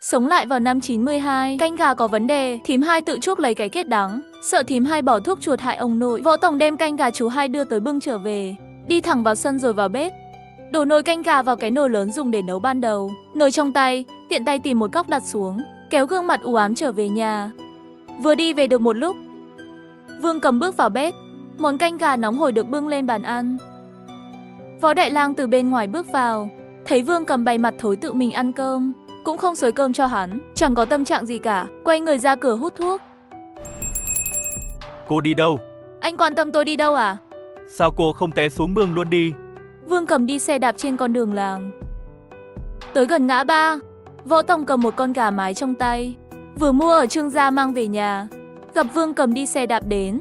Sống lại vào năm 92, canh gà có vấn đề, thím hai tự chuốc lấy cái kết đắng, sợ thím hai bỏ thuốc chuột hại ông nội. Võ Tòng đem canh gà chú hai đưa tới bưng trở về, đi thẳng vào sân rồi vào bếp. Đổ nồi canh gà vào cái nồi lớn dùng để nấu ban đầu. Nồi trong tay, tiện tay tìm một góc đặt xuống, kéo gương mặt u ám trở về nhà. Vừa đi về được một lúc, Vương Cầm bước vào bếp, món canh gà nóng hổi được bưng lên bàn ăn. Võ Đại Lang từ bên ngoài bước vào, thấy Vương Cầm bày mặt thối tự mình ăn cơm, cũng không xới cơm cho hắn, chẳng có tâm trạng gì cả, quay người ra cửa hút thuốc. Cô đi đâu? Anh quan tâm tôi đi đâu à? Sao cô không té xuống mương luôn đi? Vương Cầm đi xe đạp trên con đường làng. Tới gần ngã ba, Võ Tòng cầm một con gà mái trong tay, vừa mua ở Trương gia mang về nhà. Gặp Vương Cầm đi xe đạp đến,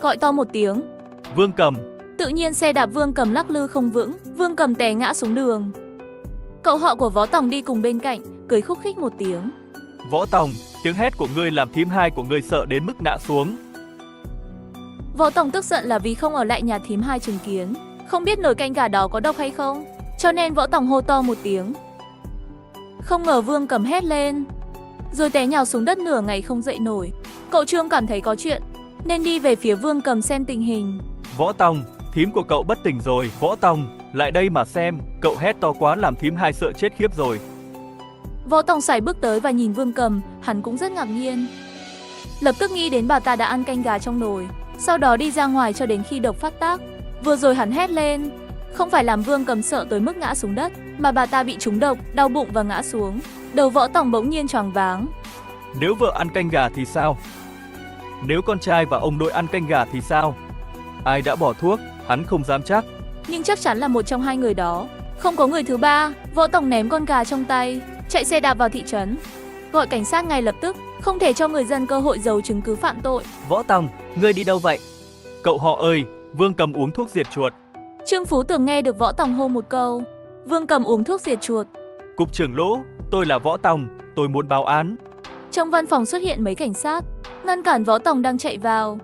gọi to một tiếng. Vương Cầm. Tự nhiên xe đạp Vương Cầm lắc lư không vững, Vương Cầm té ngã xuống đường. Cậu họ của Võ Tòng đi cùng bên cạnh, cười khúc khích một tiếng. Võ Tòng, tiếng hét của ngươi làm thím hai của ngươi sợ đến mức ngã xuống. Võ Tòng tức giận là vì không ở lại nhà thím hai chứng kiến, không biết nồi canh gà đó có độc hay không, cho nên Võ Tòng hô to một tiếng. Không ngờ Vương Cầm hét lên, rồi té nhào xuống đất nửa ngày không dậy nổi. Cậu Trương cảm thấy có chuyện, nên đi về phía Vương Cầm xem tình hình. Võ Tòng, thím của cậu bất tỉnh rồi. Võ Tòng, lại đây mà xem, cậu hét to quá làm thím hai sợ chết khiếp rồi. Võ Tòng sải bước tới và nhìn Vương Cầm, hắn cũng rất ngạc nhiên. Lập tức nghĩ đến bà ta đã ăn canh gà trong nồi, sau đó đi ra ngoài cho đến khi độc phát tác. Vừa rồi hắn hét lên, không phải làm Vương Cầm sợ tới mức ngã xuống đất, mà bà ta bị trúng độc, đau bụng và ngã xuống. Đầu Võ Tòng bỗng nhiên choáng váng. Nếu vợ ăn canh gà thì sao? Nếu con trai và ông nội ăn canh gà thì sao? Ai đã bỏ thuốc, hắn không dám chắc. Nhưng chắc chắn là một trong hai người đó, không có người thứ ba. Võ Tòng ném con gà trong tay, chạy xe đạp vào thị trấn, gọi cảnh sát ngay lập tức, không thể cho người dân cơ hội giấu chứng cứ phạm tội. Võ Tòng, ngươi đi đâu vậy? Cậu họ ơi, Vương Cầm uống thuốc diệt chuột. Trương Phú Tường nghe được Võ Tòng hô một câu, Vương Cầm uống thuốc diệt chuột. Cục trưởng Lỗ, tôi là Võ Tòng, tôi muốn báo án. Trong văn phòng xuất hiện mấy cảnh sát, ngăn cản Võ Tòng đang chạy vào.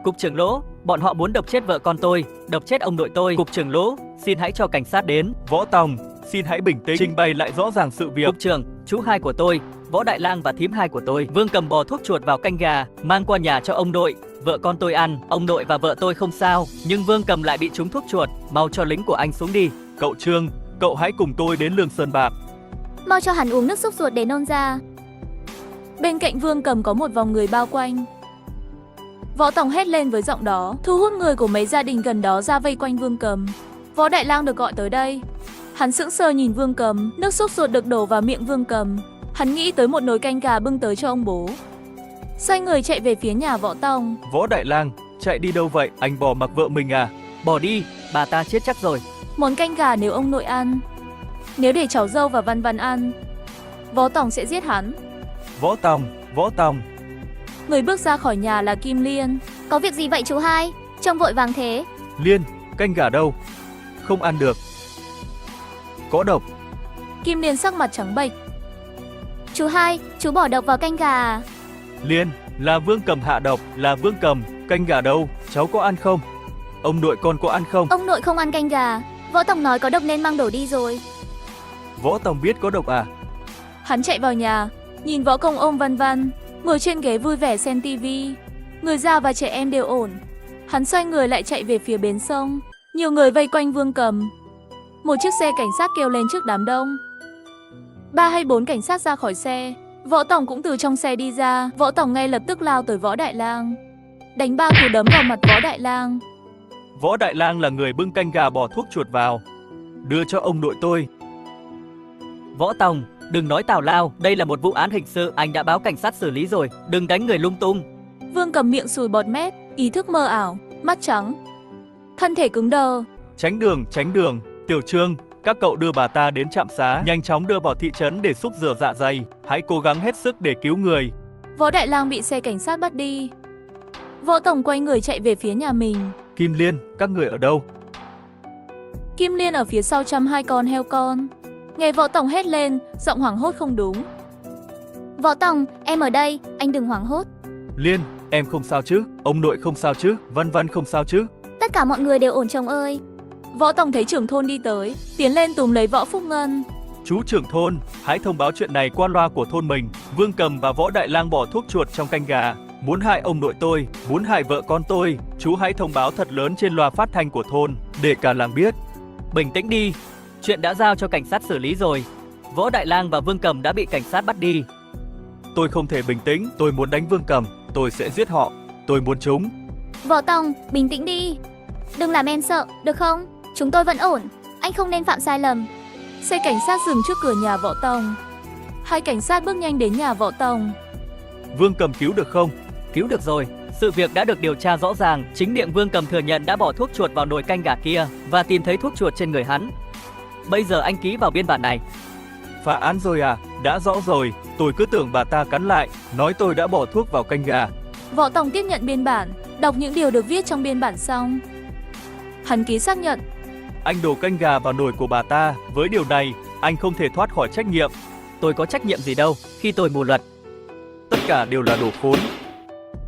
Cục trưởng Lỗ, bọn họ muốn độc chết vợ con tôi, độc chết ông nội tôi. Cục trưởng Lỗ, xin hãy cho cảnh sát đến. Võ Tòng, xin hãy bình tĩnh, trình bày lại rõ ràng sự việc. Cục trưởng, chú hai của tôi, Võ Đại Lang và thím hai của tôi, Vương Cầm bò thuốc chuột vào canh gà, mang qua nhà cho ông nội, vợ con tôi ăn. Ông nội và vợ tôi không sao, nhưng Vương Cầm lại bị trúng thuốc chuột. Mau cho lính của anh xuống đi. Cậu Trương, cậu hãy cùng tôi đến Lương Sơn Bạc. Mau cho hắn uống nước súc ruột để nôn ra. Bên cạnh Vương Cầm có một vòng người bao quanh. Võ Tòng hét lên với giọng đó, thu hút người của mấy gia đình gần đó ra vây quanh Vương Cầm. Võ Đại Lang được gọi tới đây. Hắn sững sờ nhìn Vương Cầm, nước súc ruột được đổ vào miệng Vương Cầm. Hắn nghĩ tới một nồi canh gà bưng tới cho ông bố. Xoay người chạy về phía nhà Võ Tòng. Võ Đại Lang, chạy đi đâu vậy? Anh bỏ mặc vợ mình à? Bỏ đi, bà ta chết chắc rồi. Món canh gà nếu ông nội ăn, nếu để cháu dâu và Văn Văn ăn, Võ Tòng sẽ giết hắn. Võ Tòng, Võ Tòng. Người bước ra khỏi nhà là Kim Liên. Có việc gì vậy chú hai? Trông vội vàng thế. Liên, canh gà đâu? Không ăn được. Có độc. Kim Liên sắc mặt trắng bệch. Chú hai, chú bỏ độc vào canh gà à? Liên, là Vương Cầm hạ độc, là Vương Cầm. Canh gà đâu? Cháu có ăn không? Ông nội con có ăn không? Ông nội không ăn canh gà. Võ Tòng nói có độc nên mang đổ đi rồi. Võ Tòng biết có độc à? Hắn chạy vào nhà, nhìn Võ Công ôm Văn Văn, ngồi trên ghế vui vẻ xem tivi. Người già và trẻ em đều ổn. Hắn xoay người lại chạy về phía bến sông. Nhiều người vây quanh Vương Cầm. Một chiếc xe cảnh sát kêu lên trước đám đông. 3 hay 4 cảnh sát ra khỏi xe. Võ Tòng cũng từ trong xe đi ra. Võ Tòng ngay lập tức lao tới Võ Đại Lang, đánh 3 cú đấm vào mặt Võ Đại Lang. Võ Đại Lang là người bưng canh gà bỏ thuốc chuột vào, đưa cho ông nội tôi. Võ Tòng, đừng nói tào lao, đây là một vụ án hình sự, anh đã báo cảnh sát xử lý rồi, đừng đánh người lung tung. Vương Cầm miệng sùi bọt mép, ý thức mơ ảo, mắt trắng, thân thể cứng đờ. Tránh đường, Tiểu Trương, các cậu đưa bà ta đến trạm xá, nhanh chóng đưa vào thị trấn để xúc rửa dạ dày, hãy cố gắng hết sức để cứu người. Võ Đại Lang bị xe cảnh sát bắt đi. Võ Tòng quay người chạy về phía nhà mình. Kim Liên, các người ở đâu? Kim Liên ở phía sau chăm 2 con heo con. Nghe Võ Tòng hét lên, giọng hoảng hốt không đúng. Võ Tòng, em ở đây, anh đừng hoảng hốt. Liên, em không sao chứ? Ông nội không sao chứ? Văn Văn không sao chứ? Tất cả mọi người đều ổn chồng ơi. Võ Tòng thấy trưởng thôn đi tới, tiến lên túm lấy Võ Phúc Ngân. Chú trưởng thôn, hãy thông báo chuyện này qua loa của thôn mình. Vương Cầm và Võ Đại Lang bỏ thuốc chuột trong canh gà, muốn hại ông nội tôi, muốn hại vợ con tôi. Chú hãy thông báo thật lớn trên loa phát thanh của thôn, để cả làng biết. Bình tĩnh đi, chuyện đã giao cho cảnh sát xử lý rồi. Võ Đại Lang và Vương Cầm đã bị cảnh sát bắt đi. Tôi không thể bình tĩnh, tôi muốn đánh Vương Cầm, tôi sẽ giết họ, tôi muốn chúng. Võ Tòng, bình tĩnh đi. Đừng làm em sợ, được không? Chúng tôi vẫn ổn. Anh không nên phạm sai lầm. Xe cảnh sát dừng trước cửa nhà Võ Tòng. Hai cảnh sát bước nhanh đến nhà Võ Tòng. Vương Cầm cứu được không? Cứu được rồi, sự việc đã được điều tra rõ ràng. Chính miệng Vương Cầm thừa nhận đã bỏ thuốc chuột vào nồi canh gà kia và tìm thấy thuốc chuột trên người hắn. Bây giờ anh ký vào biên bản này. Phá án rồi à? Đã rõ rồi, tôi cứ tưởng bà ta cắn lại, nói tôi đã bỏ thuốc vào canh gà. Võ Tòng tiếp nhận biên bản, đọc những điều được viết trong biên bản xong. Hắn ký xác nhận. Anh đổ canh gà vào nồi của bà ta, với điều này, anh không thể thoát khỏi trách nhiệm. Tôi có trách nhiệm gì đâu, khi tôi mù luật. Tất cả đều là đồ khốn.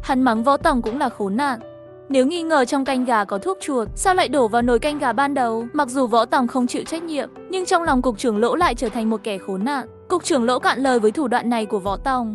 Hắn mắng Võ Tòng cũng là khốn nạn. Nếu nghi ngờ trong canh gà có thuốc chuột, sao lại đổ vào nồi canh gà ban đầu? Mặc dù Võ Tòng không chịu trách nhiệm, nhưng trong lòng cục trưởng Lỗ lại trở thành một kẻ khốn nạn. Cục trưởng Lỗ cạn lời với thủ đoạn này của Võ Tòng.